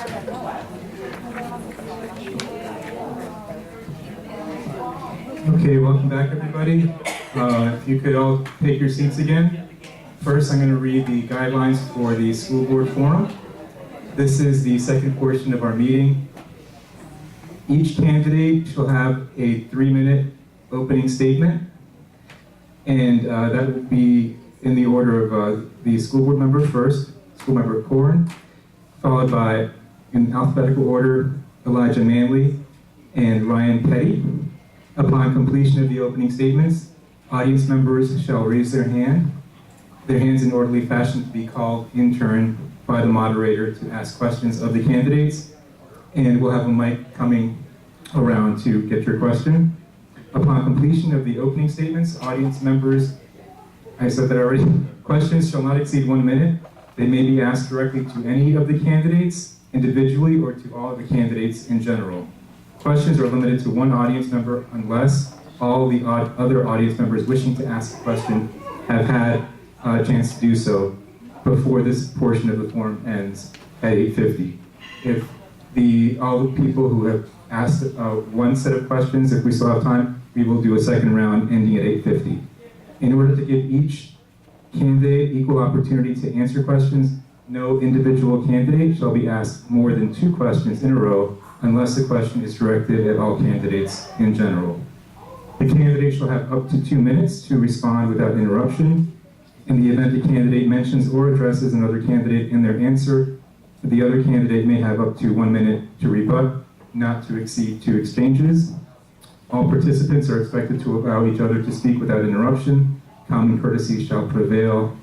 Okay, welcome back everybody. If you could all take your seats again. First, I'm going to read the guidelines for the school board forum. This is the second portion of our meeting. Each candidate shall have a 3-minute opening statement, and that will be in the order of the school board member first, school member Corn, followed by, in alphabetical order, Elijah Manley and Ryan Petty. Upon completion of the opening statements, audience members shall raise their hands in orderly fashion to be called in turn by the moderator to ask questions of the candidates, and we'll have a mic coming around to get your question. Upon completion of the opening statements, audience members, I said that already, questions shall not exceed 1 minute. They may be asked directly to any of the candidates individually or to all of the candidates in general. Questions are limited to one audience member unless all the other audience members wishing to ask a question have had a chance to do so before this portion of the forum ends at 8:50. If all the people who have asked one set of questions, if we still have time, we will do a second round ending at 8:50. In order to give each candidate equal opportunity to answer questions, no individual candidate shall be asked more than 2 questions in a row unless the question is directed at all candidates in general. The candidate shall have up to 2 minutes to respond without interruption. In the event a candidate mentions or addresses another candidate in their answer, the other candidate may have up to 1 minute to rebut, not to exceed 2 exchanges. All participants are expected to allow each other to speak without interruption. Common courtesy shall prevail,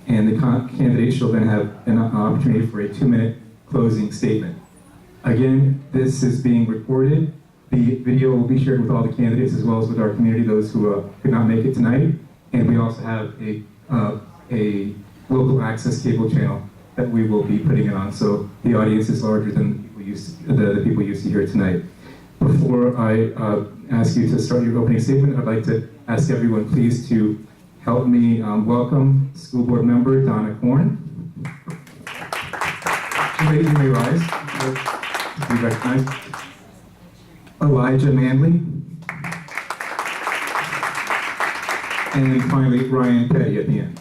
and the candidate shall then have an opportunity for a 2-minute closing statement. Again, this is being recorded. The video will be shared with all the candidates as well as with our community, those who could not make it tonight. And we also have a local access cable channel that we will be putting it on. So the audience is larger than the people used to hear tonight. Before I ask you to start your opening statement, I'd like to ask everyone please to help me welcome school board member Donna Corn. Ladies, you may rise. Be recognized. Elijah Manley. And then finally, Ryan Petty at the end.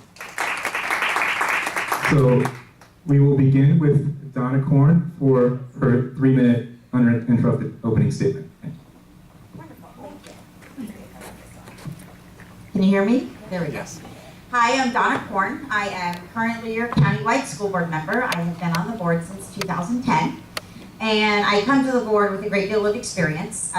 So we will begin with Donna Corn for her 3-minute uninterrupted opening statement. Thank you. Can you hear me? There we go. Hi, I'm Donna Corn. I am currently your countywide school board member. I have been on the board since 2010. And I come to the board with a great deal of experience.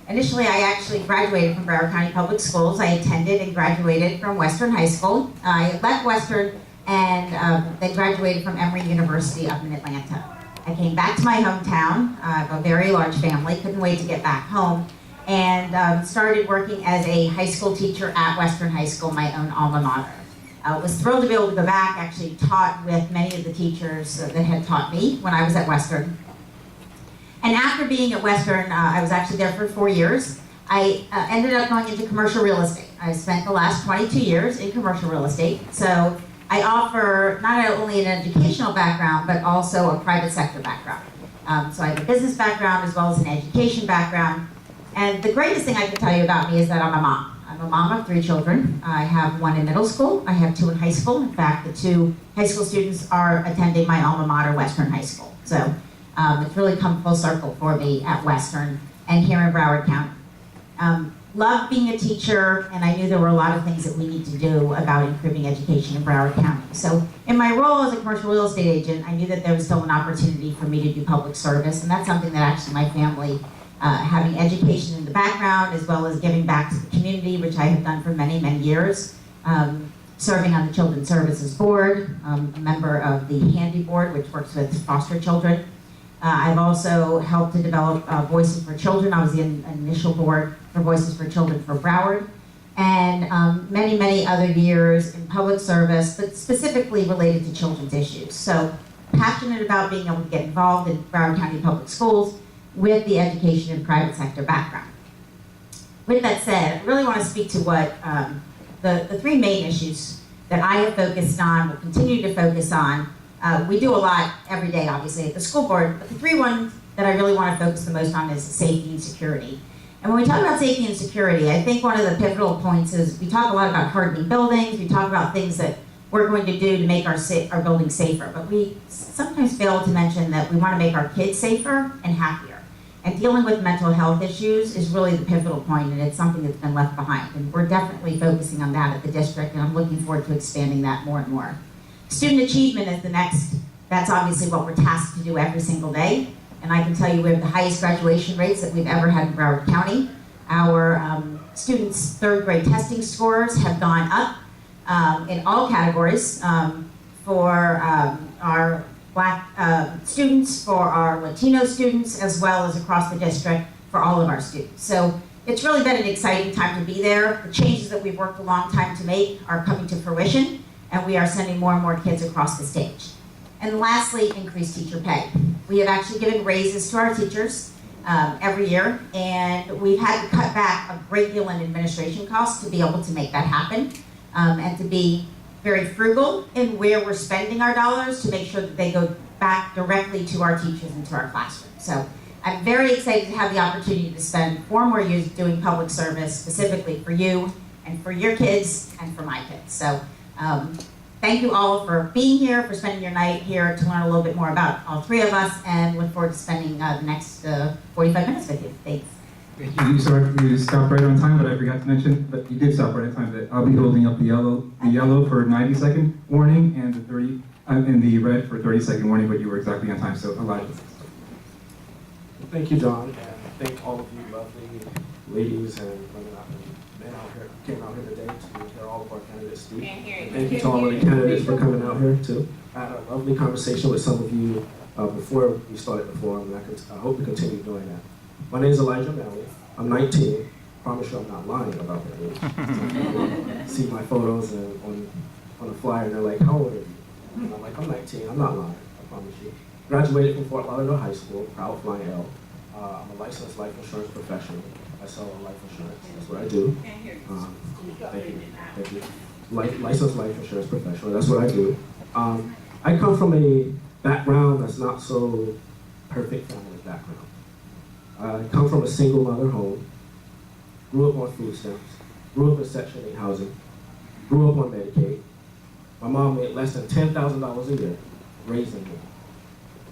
Initially, I actually graduated from Broward County Public Schools. I attended and graduated from Western High School. I left Western and then graduated from Emory University up in Atlanta. I came back to my hometown. I have a very large family, couldn't wait to get back home, and started working as a high school teacher at Western High School, my own alma mater. I was thrilled to be able to go back, actually taught with many of the teachers that had taught me when I was at Western. And after being at Western, I was actually there for 4 years. I ended up going into commercial real estate. I spent the last 22 years in commercial real estate. So I offer not only an educational background, but also a private sector background. So I have a business background as well as an education background. And the greatest thing I can tell you about me is that I'm a mom. I'm a mom of 3 children. I have 1 in middle school. I have 2 in high school. In fact, the 2 high school students are attending my alma mater, Western High School. So it's really come full circle for me at Western and here in Broward County. Loved being a teacher, and I knew there were a lot of things that we need to do about improving education in Broward County. So in my role as a commercial real estate agent, I knew that there was still an opportunity for me to do public service, and that's something that actually my family, having education in the background as well as giving back to the community, which I have done for many, many years. Serving on the Children's Services Board, a member of the Handy Board, which works with foster children. I've also helped to develop Voices for Children. I was the initial board for Voices for Children for Broward. And many, many other years in public service, but specifically related to children's issues. So passionate about being able to get involved in Broward County Public Schools with the education and private sector background. With that said, I really want to speak to what the 3 main issues that I have focused on, will continue to focus on We do a lot every day, obviously, at the school board, but the three ones that I really want to focus the most on is safety and security. And when we talk about safety and security, I think one of the pivotal points is we talk a lot about hardening buildings, we talk about things that we're going to do to make our buildings safer, but we sometimes fail to mention that we want to make our kids safer and happier. And dealing with mental health issues is really the pivotal point, and it's something that's been left behind. And we're definitely focusing on that at the district, and I'm looking forward to expanding that more and more. Student achievement is the next, that's obviously what we're tasked to do every single day. And I can tell you we have the highest graduation rates that we've ever had in Broward County. Our students' third grade testing scores have gone up in all categories for our Black students, for our Latino students, as well as across the district for all of our students. So it's really been an exciting time to be there. The changes that we've worked a long time to make are coming to fruition, and we are sending more and more kids across the stage. And lastly, increased teacher pay. We have actually given raises to our teachers every year, and we've had to cut back a great deal in administration costs to be able to make that happen, and to be very frugal in where we're spending our dollars to make sure that they go back directly to our teachers and to our classrooms. So I'm very excited to have the opportunity to spend 4 more years doing public service specifically for you and for your kids and for my kids. So thank you all for being here, for spending your night here to learn a little bit more about all 3 of us, and look forward to spending the next 45 minutes with you. Thanks. Thank you. You stopped right on time, but I forgot to mention, but you did stop right on time, that I'll be holding up the yellow for 90-second warning and the red for 30-second warning, but you were exactly on time, so Elijah. Thank you, John, and thank all of you lovely ladies and women out and men out here who came out here today to hear all of our candidates speak. And thank you to all of the candidates for coming out here too. I had a lovely conversation with some of you before we started the forum, and I hope to continue doing that. My name is Elijah Malley. I'm 19. Promise you I'm not lying about that age. See my photos and on a flyer, and they're like, how old are you? And I'm like, I'm 19. I'm not lying, I promise you. Graduated from Fort Lauderdale High School, proud flying L. I'm a licensed life insurance professional. I sell life insurance. That's what I do. Thank you. Licensed life insurance professional. That's what I do. I come from a background that's not so perfect family background. I come from a single mother home, grew up on food stamps, grew up in Section 8 housing, grew up on Medicaid. My mom made less than $10,000 a year raising me.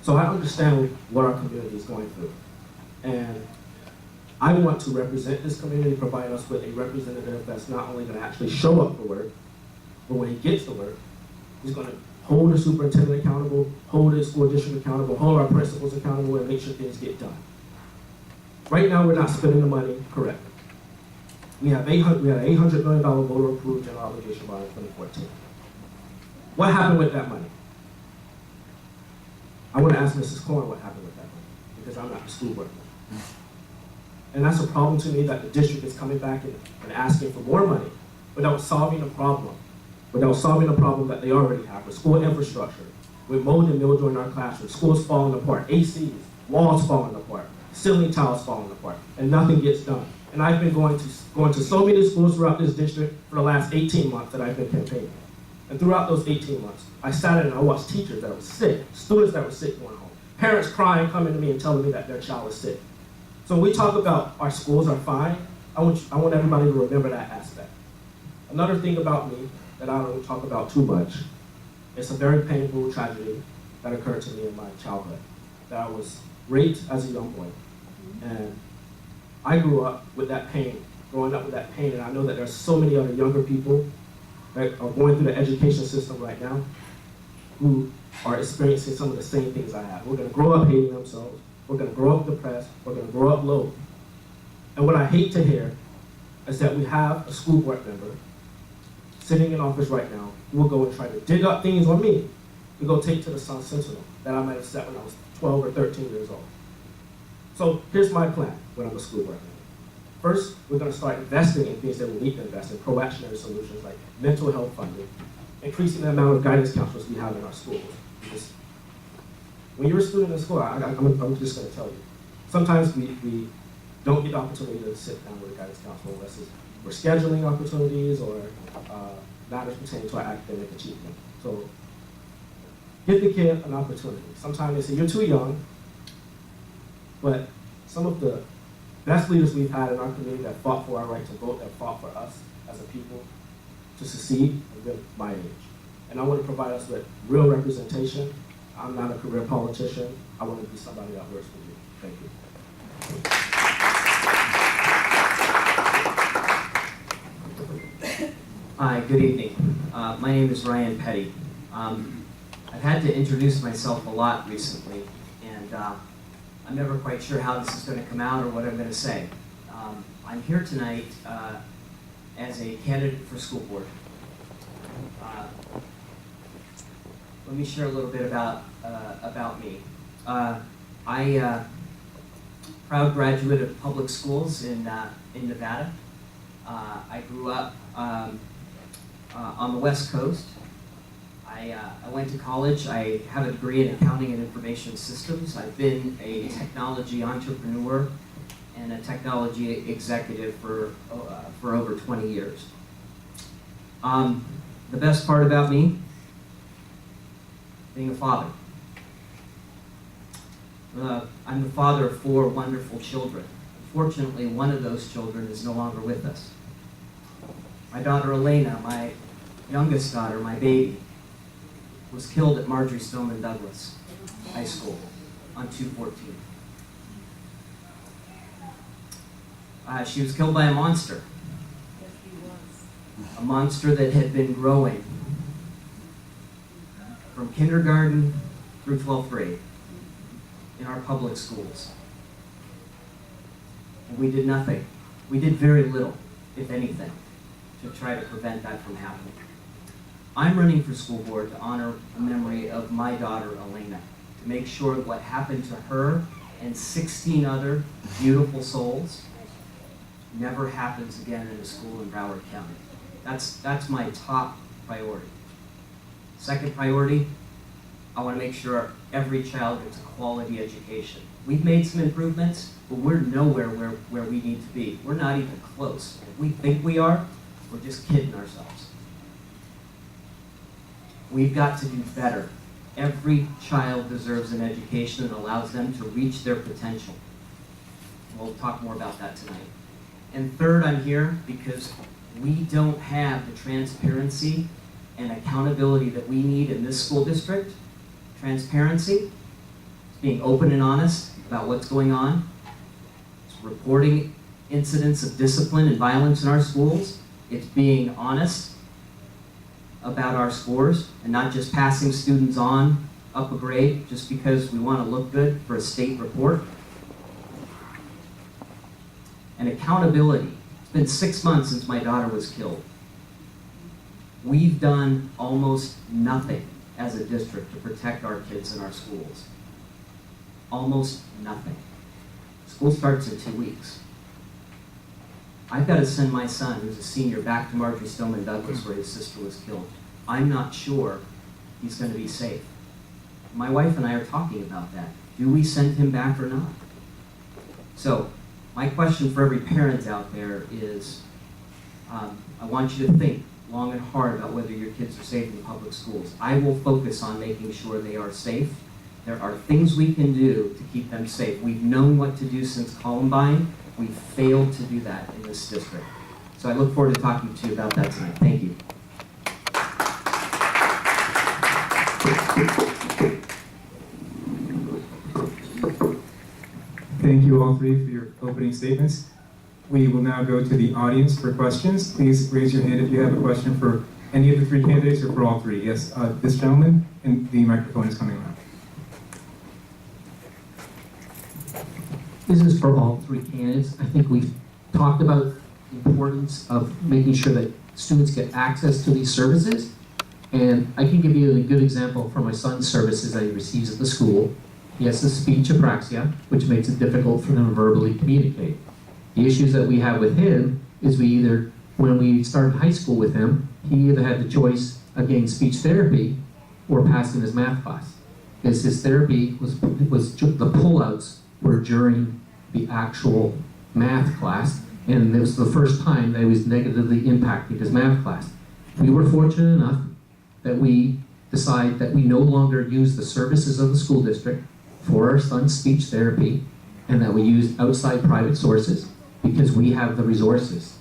So I understand what our community is going through. And I want to represent this community, provide us with a representative that's not only going to actually show up for work, but when he gets to work, he's going to hold the superintendent accountable, hold the school district accountable, hold our principals accountable, and make sure things get done. Right now, we're not spending the money correctly. We had an $800 million voter approved general obligation bond in 2014. What happened with that money? I want to ask Mrs. Corn what happened with that money, because I'm not the school board member. And that's a problem to me, that the district is coming back and asking for more money without solving the problem. Without solving the problem that they already have with school infrastructure, with mold and mildew in our classrooms, schools falling apart, ACs, walls falling apart, ceiling tiles falling apart, and nothing gets done. And I've been going to so many schools throughout this district for the last 18 months that I've been campaigning. And throughout those 18 months, I sat in and I watched teachers that were sick, students that were sick going home, parents crying, coming to me and telling me that their child is sick. So when we talk about our schools are fine, I want everybody to remember that aspect. Another thing about me that I don't talk about too much, it's a very painful tragedy that occurred to me in my childhood, that I was raped as a young boy. And I grew up with that pain, growing up with that pain, and I know that there's so many other younger people that are going through the education system right now who are experiencing some of the same things I have. We're gonna grow up hating themselves, we're gonna grow up depressed, we're gonna grow up low. And what I hate to hear is that we have a school board member sitting in office right now who will go and try to dig up things on me to go take to the Sun Sentinel that I might have said when I was 12 or 13 years old. So here's my plan when I'm a school board member. First, we're going to start investing in things that we need to invest in, proactionary solutions like mental health funding, increasing the amount of guidance counselors we have in our schools. Because when you're a student in school, I'm just going to tell you, sometimes we don't get the opportunity to sit down with a guidance counselor unless we're scheduling opportunities or matters pertaining to our academic achievement. So give the kid an opportunity. Sometimes they say, you're too young, but some of the best leaders we've had in our community that fought for our right to vote, that fought for us as a people to succeed, have been my age. And I want to provide us with real representation. I'm not a career politician. I want to be somebody that works for you. Thank you. Hi, good evening. My name is Ryan Petty. I've had to introduce myself a lot recently, and I'm never quite sure how this is going to come out or what I'm going to say. I'm here tonight as a candidate for school board. Let me share a little bit about me. I proud graduate of public schools in Nevada. I grew up on the West Coast. I went to college. I have a degree in accounting and information systems. I've been a technology entrepreneur and a technology executive for over 20 years. The best part about me, being a father. I'm the father of 4 wonderful children. Unfortunately, one of those children is no longer with us. My daughter Elena, my youngest daughter, my baby, was killed at Marjorie Stoneman Douglas High School on 2/14. She was killed by a monster. A monster that had been growing from kindergarten through 12th grade in our public schools. And we did nothing. We did very little, if anything, to try to prevent that from happening. I'm running for school board to honor the memory of my daughter, Elena, to make sure that what happened to her and 16 other beautiful souls never happens again in a school in Broward County. That's my top priority. Second priority, I want to make sure every child gets a quality education. We've made some improvements, but we're nowhere where we need to be. We're not even close. If we think we are, we're just kidding ourselves. We've got to do better. Every child deserves an education that allows them to reach their potential. We'll talk more about that tonight. And third, I'm here because we don't have the transparency and accountability that we need in this school district. Transparency, being open and honest about what's going on. It's reporting incidents of discipline and violence in our schools. It's being honest about our scores and not just passing students on up a grade just because we want to look good for a state report. And accountability. It's been 6 months since my daughter was killed. We've done almost nothing as a district to protect our kids in our schools. Almost nothing. School starts in 2 weeks. I've got to send my son, who's a senior, back to Marjorie Stoneman Douglas where his sister was killed. I'm not sure he's going to be safe. My wife and I are talking about that. Do we send him back or not? So, my question for every parent out there is, I want you to think long and hard about whether your kids are safe in the public schools. I will focus on making sure they are safe. There are things we can do to keep them safe. We've known what to do since Columbine. We've failed to do that in this district. So I look forward to talking to you about that tonight. Thank you. Thank you all three for your opening statements. We will now go to the audience for questions. Please raise your hand if you have a question for any of the 3 candidates or for all 3. Yes, this gentleman, and the microphone is coming around. This is for all 3 candidates. I think we've talked about the importance of making sure that students get access to these services. And I can give you a good example from my son's services that he receives at the school. He has a speech apraxia, which makes it difficult for him to verbally communicate. The issues that we have with him is when we started high school with him, he either had the choice of getting speech therapy or passing his math class. Because his therapy was the pullouts were during the actual math class, and it was the first time that it was negatively impacting his math class. We were fortunate enough that we decide that we no longer use the services of the school district for our son's speech therapy, and that we use outside private sources because we have the resources.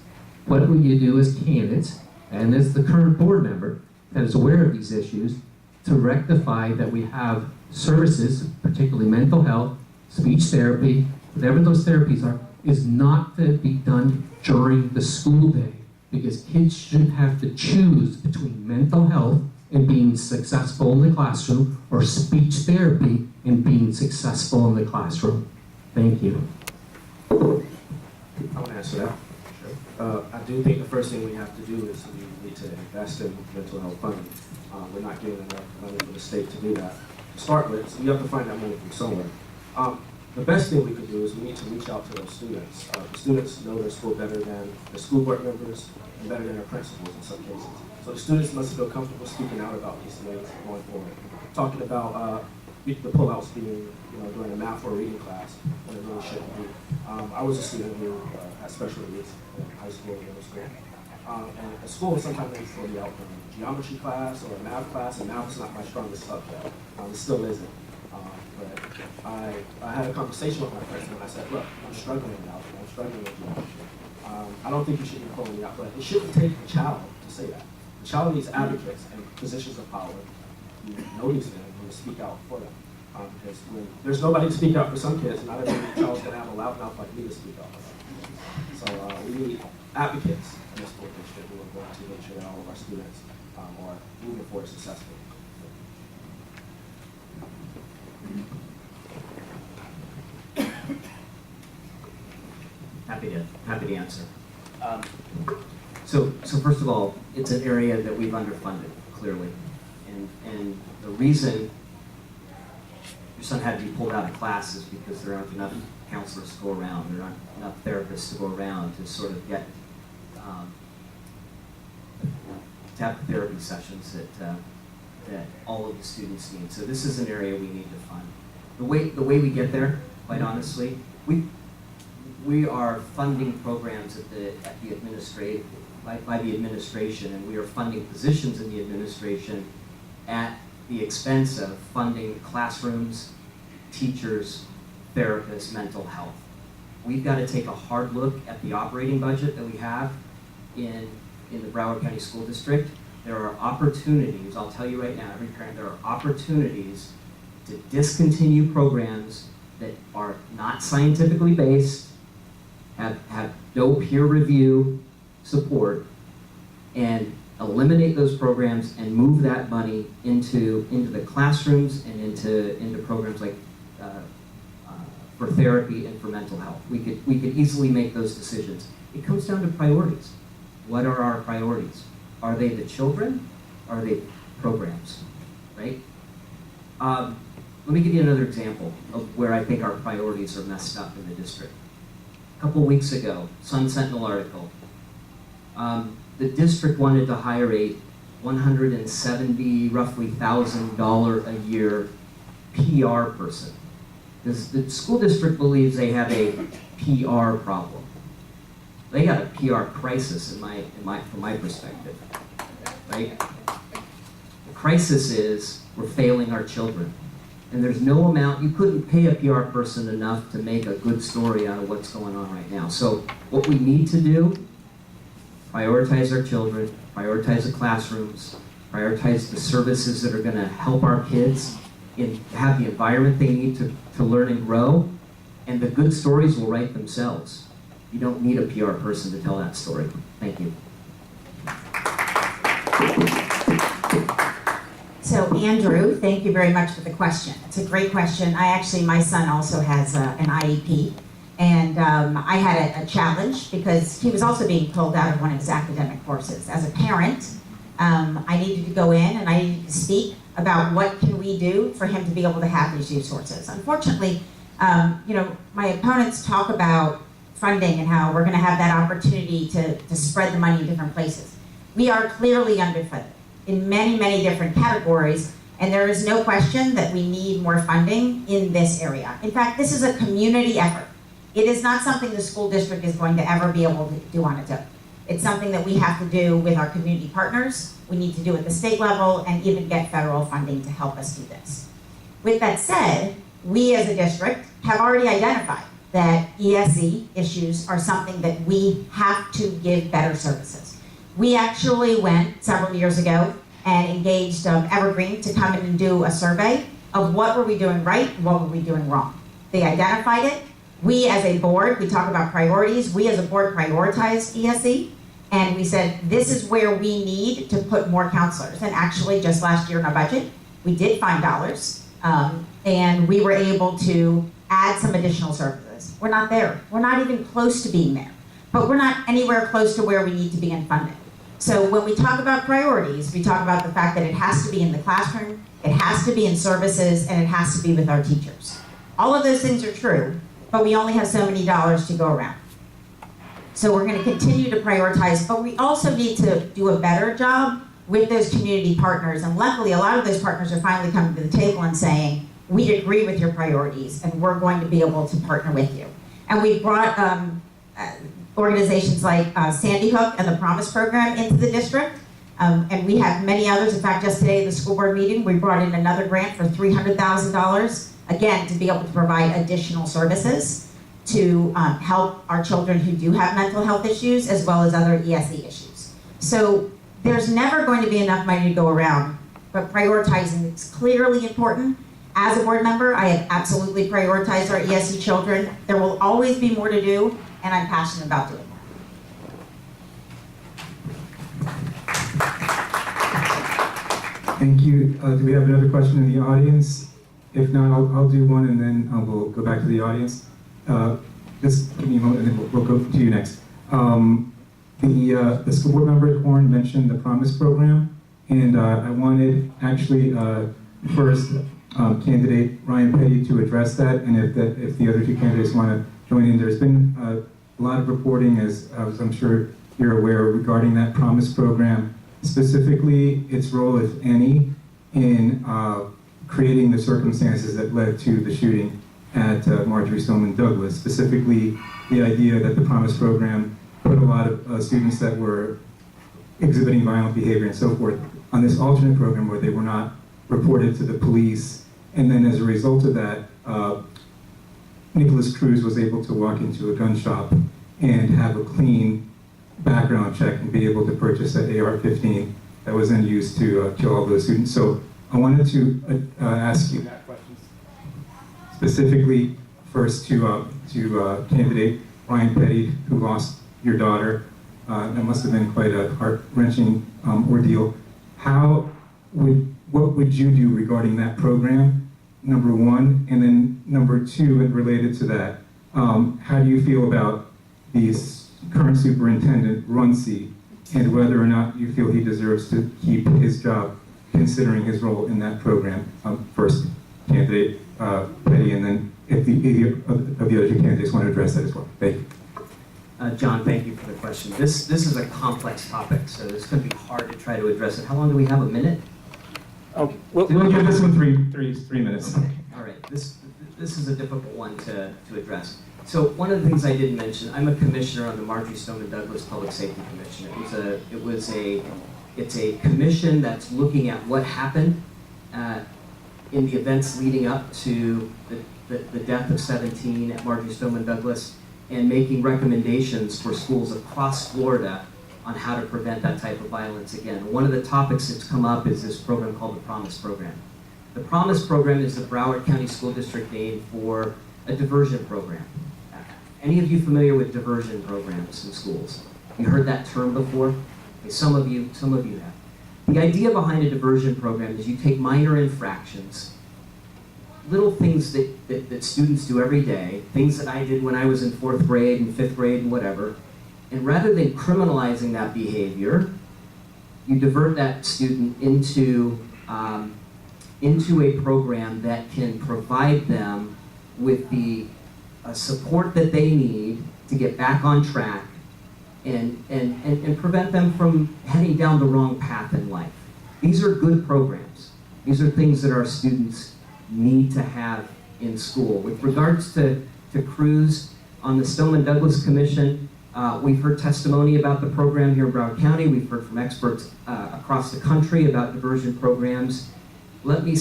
What will you do as candidates and as the current board member that is aware of these issues to rectify that we have services, particularly mental health, speech therapy, whatever those therapies are, is not to be done during the school day, because kids shouldn't have to choose between mental health and being successful in the classroom, or speech therapy and being successful in the classroom. Thank you. I want to answer that. I do think the first thing we have to do is we need to invest in mental health funding. We're not getting enough money from the state to do that to start with, so we have to find that money from somewhere. The best thing we could do is we need to reach out to those students. The students know their school better than the school board members and better than their principals in some cases. So the students must feel comfortable speaking out about these things going forward. Talking about the pullouts being, during a math or reading class, when it really shouldn't be. I was a student who had special needs in high school and middle school. And at school, sometimes they throw me out from a geometry class or a math class, and math is not my strongest subject. It still isn't. But I had a conversation with my person, and I said, look, I'm struggling now. I'm struggling with geometry. I don't think you should be pulling me out, but it shouldn't take the child to say that. The child needs advocates and positions of power who know these things and to speak out for them. Because when there's nobody to speak out for some kids, not every child's going to have a loud mouth like me to speak out for them. So we need advocates in the school district who are going to make sure that all of our students are moving forward successfully. Happy to answer. So first of all, it's an area that we've underfunded, clearly. And the reason your son had to be pulled out of class is because there aren't enough counselors to go around, there aren't enough therapists to go around to sort of get, to have the therapy sessions that all of the students need. So this is an area we need to fund. The way we get there, quite honestly, we are funding programs by the administration, and we are funding positions in the administration at the expense of funding classrooms, teachers, therapists, mental health. We've got to take a hard look at the operating budget that we have in the Broward County School District. There are opportunities, I'll tell you right now, every parent, there are opportunities to discontinue programs that are not scientifically based, have no peer review support, and eliminate those programs and move that money into the classrooms and into programs like for therapy and for mental health. We could easily make those decisions. It comes down to priorities. What are our priorities? Are they the children? Are they programs? Right? Let me give you another example of where I think our priorities are messed up in the district. A couple weeks ago, Sun Sentinel article. The district wanted to hire a $170 roughly $1,000 a year PR person. The school district believes they have a PR problem. They got a PR crisis from my perspective. Right? The crisis is we're failing our children. And there's no amount, you couldn't pay a PR person enough to make a good story out of what's going on right now. So what we need to do, prioritize our children, prioritize the classrooms, prioritize the services that are gonna help our kids have the environment they need to learn and grow, and the good stories will write themselves. You don't need a PR person to tell that story. Thank you. So Andrew, thank you very much for the question. It's a great question. My son also has an IEP, and I had a challenge because he was also being pulled out of one of his academic courses. As a parent, I needed to go in and I needed to speak about what can we do for him to be able to have these resources. Unfortunately, my opponents talk about funding and how we're going to have that opportunity to spread the money in different places. We are clearly underfunded in many, many different categories, and there is no question that we need more funding in this area. In fact, this is a community effort. It is not something the school district is going to ever be able to do on its own. It's something that we have to do with our community partners. We need to do at the state level and even get federal funding to help us do this. With that said, we as a district have already identified that ESE issues are something that we have to give better services. We actually went several years ago and engaged Evergreen to come in and do a survey of what were we doing right and what were we doing wrong. They identified it. We as a board, we talk about priorities, we as a board prioritized ESE, and we said this is where we need to put more counselors. And actually just last year in our budget, we did find dollars, and we were able to add some additional services. We're not there. We're not even close to being there, but we're not anywhere close to where we need to be in funding. So when we talk about priorities, we talk about the fact that it has to be in the classroom, it has to be in services, and it has to be with our teachers. All of those things are true, but we only have so many dollars to go around. So we're going to continue to prioritize, but we also need to do a better job with those community partners. And luckily, a lot of those partners are finally coming to the table and saying, we agree with your priorities, and we're going to be able to partner with you. And we brought organizations like Sandy Hook and the Promise Program into the district, and we have many others. In fact, just today, the school board meeting, we brought in another grant for $300,000, again, to be able to provide additional services to help our children who do have mental health issues, as well as other ESE issues. So there's never going to be enough money to go around, but prioritizing is clearly important. As a board member, I have absolutely prioritized our ESE children. There will always be more to do, and I'm passionate about doing that. Thank you. Do we have another question in the audience? If not, I'll do one, and then we'll go back to the audience. Just give me a moment, and then we'll go to you next. The school board member Horn mentioned the Promise program, and I wanted actually first candidate Ryan Petty to address that, and if the other two candidates want to join in. There's been a lot of reporting, as I'm sure you're aware, regarding that Promise program, specifically its role, if any, in creating the circumstances that led to the shooting at Marjory Stoneman Douglas. Specifically, the idea that the Promise program put a lot of students that were exhibiting violent behavior and so forth on this alternate program where they were not reported to the police. And then as a result of that, Nicholas Cruz was able to walk into a gun shop and have a clean background check and be able to purchase that AR-15 that was then used to kill all those students. So I wanted to ask you that question specifically first to candidate Ryan Petty, who lost your daughter. That must have been quite a heart-wrenching ordeal. What would you do regarding that program, number one? And then number two, and related to that, how do you feel about the current superintendent, Runcie, and whether or not you feel he deserves to keep his job, considering his role in that program? First, candidate Petty, and then if either of the other two candidates want to address that as well. Thank you. John, thank you for the question. This is a complex topic, so it's going to be hard to try to address it. How long do we have? A minute? We'll give this one three minutes. Okay. All right. This is a difficult one to address. So one of the things I didn't mention, I'm a commissioner on the Marjory Stoneman Douglas Public Safety Commission. It's a commission that's looking at what happened in the events leading up to the death of 17 at Marjory Stoneman Douglas, and making recommendations for schools across Florida on how to prevent that type of violence again. One of the topics that's come up is this program called the Promise Program. The Promise Program is the Broward County School District name for a diversion program. Any of you familiar with diversion programs in schools? You heard that term before? Okay, some of you have. The idea behind a diversion program is you take minor infractions, little things that students do every day, things that I did when I was in 4th grade and 5th grade and whatever, and rather than criminalizing that behavior, you divert that student into a program that can provide them with the support that they need to get back on track and prevent them from heading down the wrong path in life. These are good programs. These are things that our students need to have in school. With regards to Cruz, on the Stoneman Douglas Commission, We've heard testimony about the program here in Broward County. We've heard from experts across the country about diversion programs. Let me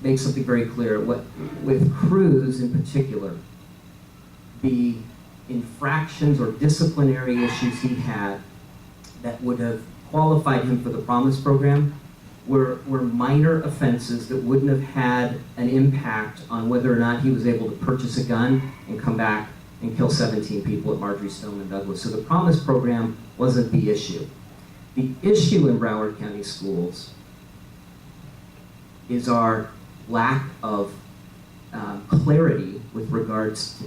make something very clear. With Cruz in particular, the infractions or disciplinary issues he had that would have qualified him for the Promise program were minor offenses that wouldn't have had an impact on whether or not he was able to purchase a gun and come back and kill 17 people at Marjorie Stoneman Douglas. So the Promise program wasn't the issue. The issue in Broward County schools is our lack of clarity with regards to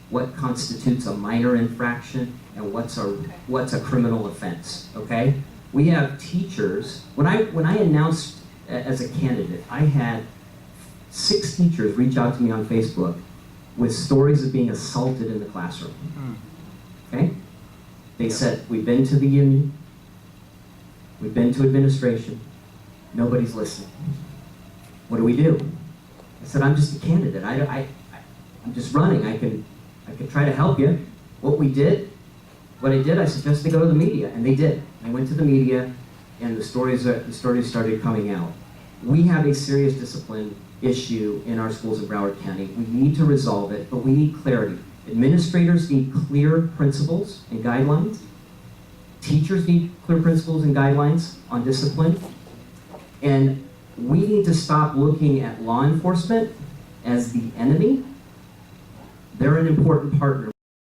what constitutes a minor infraction and what's a criminal offense, okay? We have teachers, when I announced as a candidate, I had 6 teachers reach out to me on Facebook with stories of being assaulted in the classroom, okay? They said, we've been to the union, we've been to administration, nobody's listening. What do we do? I said, I'm just a candidate. I'm just running. I can try to help you. What I did, I suggested they go to the media, and they did. They went to the media, and the stories started coming out. We have a serious discipline issue in our schools in Broward County. We need to resolve it, but we need clarity. Administrators need clear principles and guidelines. Teachers need clear principles and guidelines on discipline. And we need to stop looking at law enforcement as the enemy. They're an important partner.